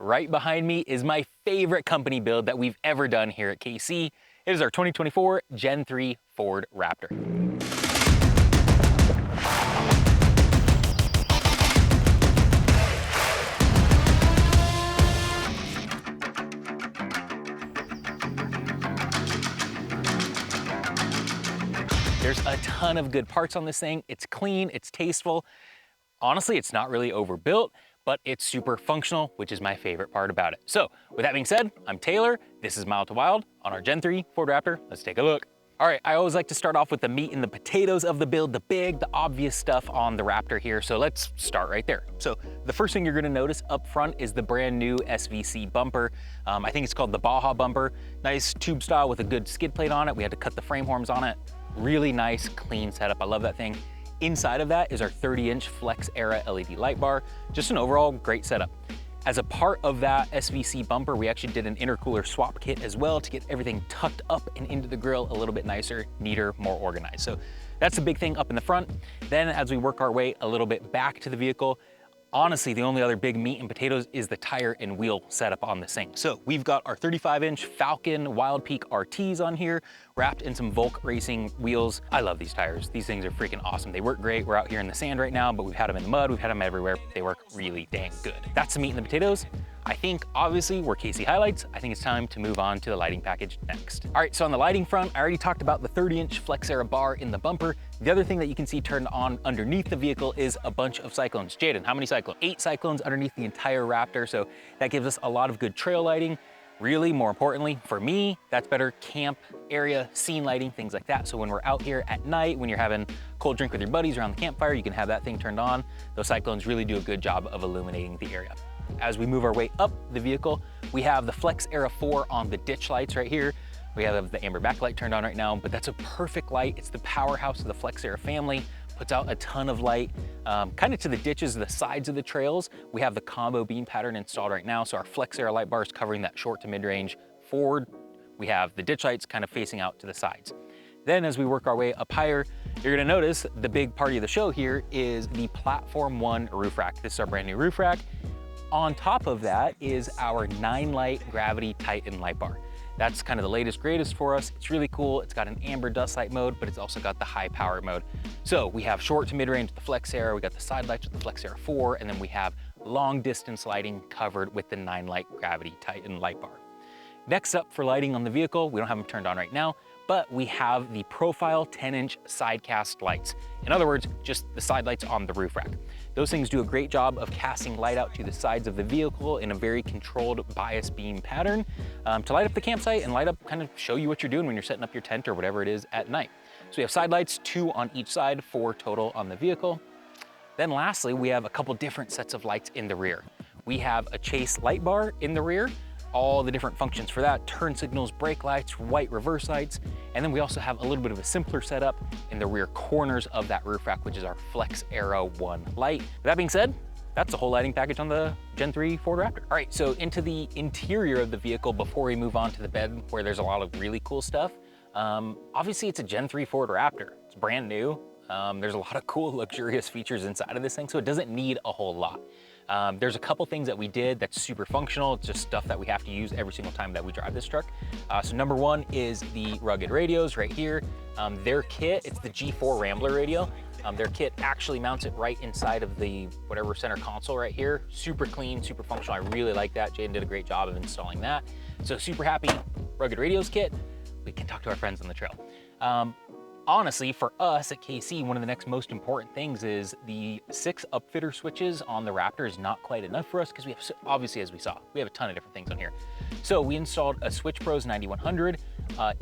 right behind me is my favorite company build that we've ever done here at KC. It is our 2024 Gen 3 Ford Raptor. There's a ton of good parts on this thing. It's clean, it's tasteful. Honestly, it's not really overbuilt, but it's super functional, which is my favorite part about it. So with that being said, I'm Taylor. This is Mild to Wild on our Gen 3 Ford Raptor. Let's take a look. All right, I always like to start off with the meat and the potatoes of the build, the obvious stuff on the Raptor here. So let's start right there. So the first thing you're gonna notice up front is the brand new SVC bumper. I think it's called the Baja bumper. Nice tube style with a good skid plate on it. We had to cut the frame horns on it. Really nice, clean setup. I love that thing. Inside of that is our 30-inch Flex Era LED light bar. Just an overall great setup. As a part of that SVC bumper, we actually did an intercooler swap kit as well to get everything tucked up and into the grill a little bit nicer, neater, more organized. So that's a big thing up in the front. Then as we work our way a little bit back to the vehicle, honestly, the only other big meat and potatoes is the tire and wheel setup on this thing. So we've got our 35-inch Falcon Wild Peak RTs on here, wrapped in some Volk Racing wheels. I love these tires. These things are freaking awesome. They work great. We're out here in the sand right now, but we've had them in the mud. We've had them everywhere. They work really dang good. That's the meat and the potatoes. I think obviously we're KC highlights. I think it's time to move on to the lighting package next. All right, so on the lighting front, I already talked about the 30-inch Flex Era bar in the bumper. The other thing that you can see turned on underneath the vehicle is a bunch of cyclones. Jaden, how many cyclones? 8 cyclones underneath the entire Raptor. So that gives us a lot of good trail lighting. Really, more importantly, for me, that's better camp area, scene lighting, things like that. So when we're out here at night, when you're having a cold drink with your buddies around the campfire, you can have that thing turned on. Those cyclones really do a good job of illuminating the area. As we move our way up the vehicle, we have the Flex Era 4 on the ditch lights right here. We have the amber backlight turned on right now, but that's a perfect light. It's the powerhouse of the Flex Era family. Puts out a ton of light, kind of to the ditches, the sides of the trails. We have the combo beam pattern installed right now, so our Flex Era light bar is covering that short to mid-range forward. We have the ditch lights kind of facing out to the sides. Then as we work our way up higher, you're gonna notice the big party of the show here is the Platform 1 roof rack. This is our brand new roof rack. On top of that is our 9-light Gravity Titan light bar. That's kind of the latest, greatest for us. It's really cool. It's got an amber dust light mode, but it's also got the high power mode. So we have short to mid-range with the Flex Era, we got the side lights with the Flex Era 4, and then we have long distance lighting covered with the 9-light Gravity Titan light bar. Next up for lighting on the vehicle, we don't have them turned on right now, but we have the profile 10-inch side cast lights. In other words, just the side lights on the roof rack. Those things do a great job of casting light out to the sides of the vehicle in a very controlled bias beam pattern to light up the campsite and light up, kind of show you what you're doing when you're setting up your tent or whatever it is at night. So we have side lights, 2 on each side, 4 total on the vehicle. Then lastly, we have a couple different sets of lights in the rear. We have a chase light bar in the rear, all the different functions for that, turn signals, brake lights, white reverse lights, and then we also have a little bit of a simpler setup in the rear corners of that roof rack, which is our Flex Era 1 light. With that being said, that's the whole lighting package on the Gen 3 Ford Raptor. All right, so into the interior of the vehicle before we move on to the bed, where there's a lot of really cool stuff. Obviously, it's a Gen 3 Ford Raptor. It's brand new. There's a lot of cool, luxurious features inside of this thing, so it doesn't need a whole lot. There's a couple things that we did that's super functional. It's just stuff that we have to use every single time that we drive this truck. So number one is the rugged radios right here. Their kit, it's the G4 Rambler radio. Their kit actually mounts it right inside of the whatever center console right here. Super clean, super functional. I really like that. Jaden did a great job of installing that. So super happy rugged radios kit. We can talk to our friends on the trail. Honestly, for us at KC, one of the next most important things is the 6 upfitter switches on the Raptor is not quite enough for us because we have, obviously, as we saw, we have a ton of different things on here. So we installed a Switch Pros 9100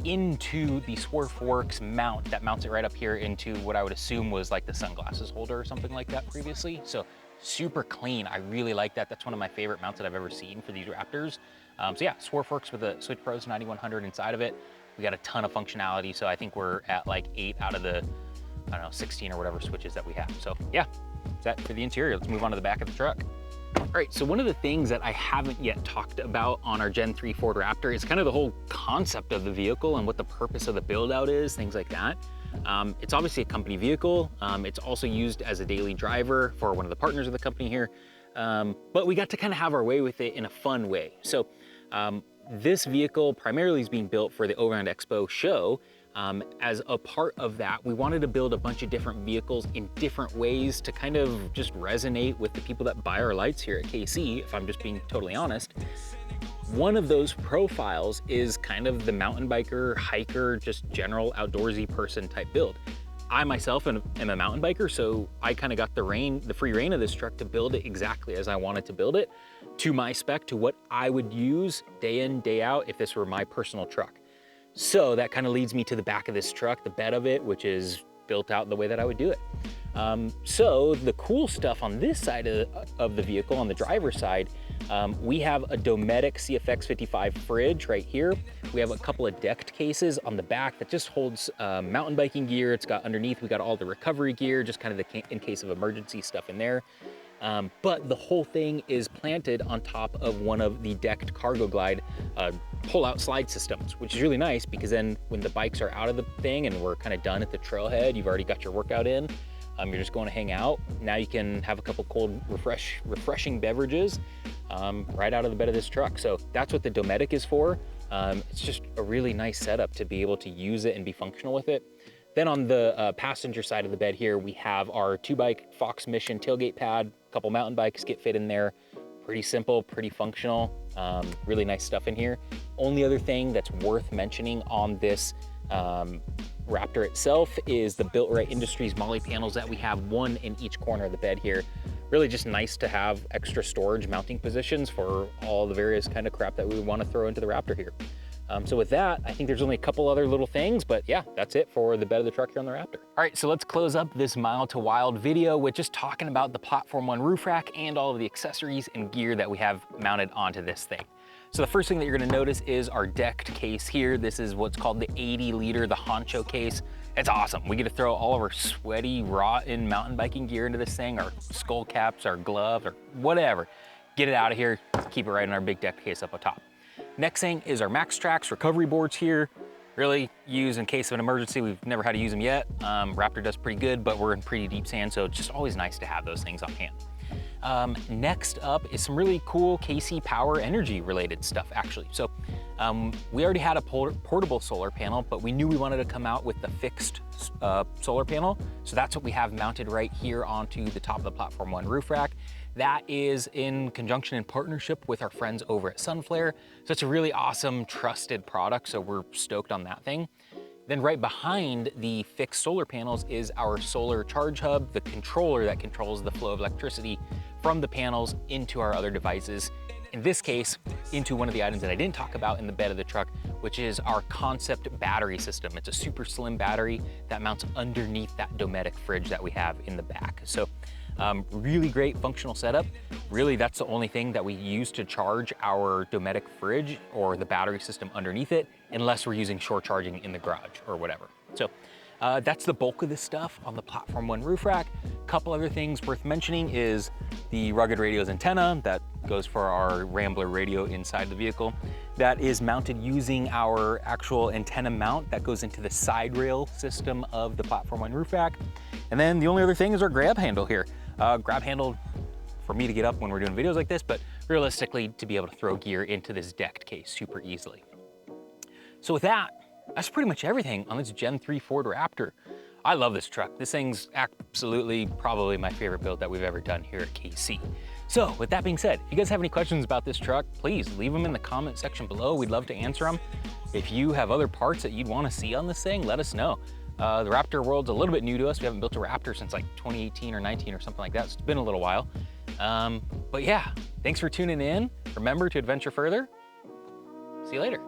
into the Swerveworks mount that mounts it right up here into what I would assume was like the sunglasses holder or something like that previously. So super clean. I really like that. That's one of my favorite mounts that I've ever seen for these Raptors. So yeah, Swerveworks with the Switch Pros 9100 inside of it. We got a ton of functionality, so I think we're at like 8 out of the, I don't know, 16 or whatever switches that we have. So yeah, that's that for the interior. Let's move on to the back of the truck. All right, so one of the things that I haven't yet talked about on our Gen 3 Ford Raptor is kind of the whole concept of the vehicle and what the purpose of the build out is, things like that. It's obviously a company vehicle. It's also used as a daily driver for one of the partners of the company here. but we got to kind of have our way with it in a fun way. So this vehicle primarily is being built for the Overland Expo show. As a part of that, we wanted to build a bunch of different vehicles in different ways to kind of just resonate with the people that buy our lights here at KC, if I'm just being totally honest. One of those profiles is kind of the mountain biker, hiker, just general outdoorsy person type build. I myself am a mountain biker, so I kind of got the free reign of this truck to build it exactly as I wanted to build it, to my spec, to what I would use day in, day out if this were my personal truck. So that kind of leads me to the back of this truck, the bed of it, which is built out the way that I would do it. So the cool stuff on this side of the vehicle, on the driver's side, we have a Dometic CFX55 fridge right here. We have a couple of decked cases on the back that just holds mountain biking gear. It's got underneath, we got all the recovery gear, just kind of in case of emergency stuff in there. But the whole thing is planted on top of one of the decked cargo glide pull-out slide systems, which is really nice because then when the bikes are out of the thing and we're kind of done at the trailhead, you've already got your workout in, you're just going to hang out. Now you can have a couple cold, refreshing beverages right out of the bed of this truck. So that's what the Dometic is for. It's just a really nice setup to be able to use it and be functional with it. Then on the passenger side of the bed here, we have our 2-bike Fox Mission tailgate pad. A couple mountain bikes get fit in there. Pretty simple, pretty functional, really nice stuff in here. Only other thing that's worth mentioning on this Raptor itself is the Built Right Industries Molly panels that we have, one in each corner of the bed here. Really just nice to have extra storage mounting positions for all the various kind of crap that we want to throw into the Raptor here. So with that, I think there's only a couple other little things, but yeah, that's it for the bed of the truck here on the Raptor. All right, so let's close up this Mild to Wild video with just talking about the Platform 1 roof rack and all of the accessories and gear that we have mounted onto this thing. So the first thing that you're gonna notice is our decked case here. This is what's called the 80-liter, the honcho case. It's awesome. We get to throw all of our sweaty, rotten mountain biking gear into this thing, our skull caps, our gloves, or whatever. Get it out of here, keep it right in our big decked case up on top. Next thing is our Max Trax recovery boards here. Really use in case of an emergency. We've never had to use them yet. Raptor does pretty good, but we're in pretty deep sand, so it's just always nice to have those things on hand. Next up is some really cool KC Power energy related stuff actually. So we already had a portable solar panel, but we knew we wanted to come out with the fixed solar panel. So that's what we have mounted right here onto the top of the Platform 1 roof rack. That is in conjunction and partnership with our friends over at Sunflare. So it's a really awesome, trusted product. So we're stoked on that thing. Then right behind the fixed solar panels is our solar charge hub, the controller that controls the flow of electricity from the panels into our other devices. In this case, into one of the items that I didn't talk about in the bed of the truck, which is our concept battery system. It's a super slim battery that mounts underneath that Dometic fridge that we have in the back. So really great functional setup. Really, that's the only thing that we use to charge our Dometic fridge or the battery system underneath it, unless we're using shore charging in the garage or whatever. So that's the bulk of this stuff on the Platform 1 roof rack. Couple other things worth mentioning is the Rugged Radio's antenna that goes for our Rambler radio inside the vehicle. That is mounted using our actual antenna mount that goes into the side rail system of the Platform 1 roof rack. And then the only other thing is our grab handle here. Grab handle for me to get up when we're doing videos like this, but realistically to be able to throw gear into this decked case super easily. So with that, that's pretty much everything on this Gen 3 Ford Raptor. I love this truck. This thing's absolutely probably my favorite build that we've ever done here at KC. So with that being said, if you guys have any questions about this truck, please leave them in the comment section below. We'd love to answer them. If you have other parts that you'd want to see on this thing, let us know. The Raptor world's a little bit new to us. We haven't built a Raptor since like 2018 or 19 or something like that. So it's been a little while. But yeah, thanks for tuning in. Remember to adventure further. See you later.